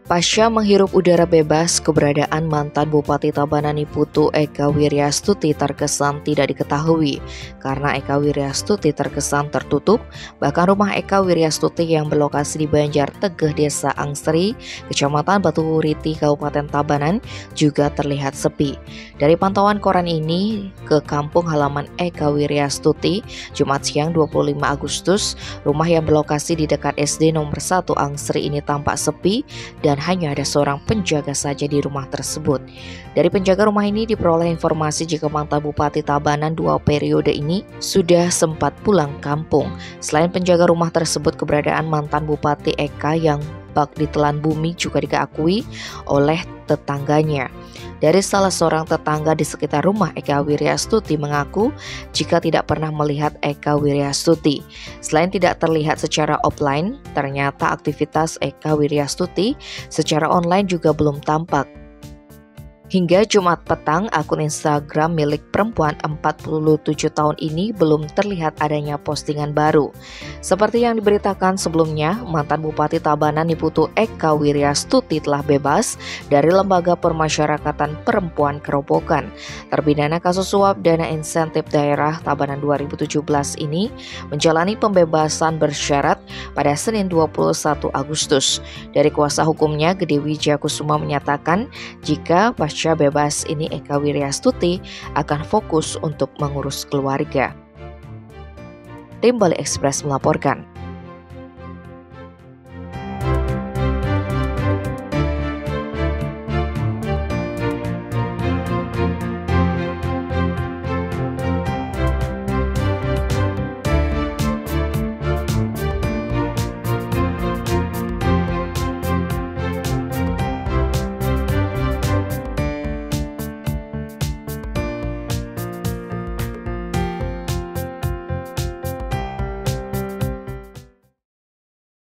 Pasca menghirup udara bebas, keberadaan mantan Bupati Tabanan Niputu Eka Wiryastuti terkesan tidak diketahui karena Eka Wiryastuti terkesan tertutup. Bahkan rumah Eka Wiryastuti yang berlokasi di Banjar Tegeh, Desa Angsri, Kecamatan Batuhuriti, Kabupaten Tabanan juga terlihat sepi. Dari pantauan koran ini ke kampung halaman Eka Wiryastuti, Jumat siang 25 Agustus, rumah yang berlokasi di dekat SD nomor 1 Angsri ini tampak sepi dan hanya ada seorang penjaga saja di rumah tersebut. Dari penjaga rumah ini diperoleh informasi jika mantan Bupati Tabanan 2 periode ini sudah sempat pulang kampung. Selain penjaga rumah tersebut, keberadaan mantan Bupati Eka yang bak ditelan bumi juga diakui oleh tetangganya. Dari salah seorang tetangga di sekitar rumah Eka Wiryastuti mengaku jika tidak pernah melihat Eka Wiryastuti. Selain tidak terlihat secara offline, ternyata aktivitas Eka Wiryastuti secara online juga belum tampak. Hingga Jumat petang, akun Instagram milik perempuan 47 tahun ini belum terlihat adanya postingan baru. Seperti yang diberitakan sebelumnya, mantan Bupati Tabanan Niputu Eka Wiryastuti telah bebas dari Lembaga Permasyarakatan Perempuan Kerobokan. Terpidana kasus suap dana insentif daerah Tabanan 2017 ini menjalani pembebasan bersyarat pada Senin 21 Agustus. Dari kuasa hukumnya, Gede Wijakusuma menyatakan jika pasca bebas ini Eka Wiryastuti akan fokus untuk mengurus keluarga. Tim Bali Express melaporkan.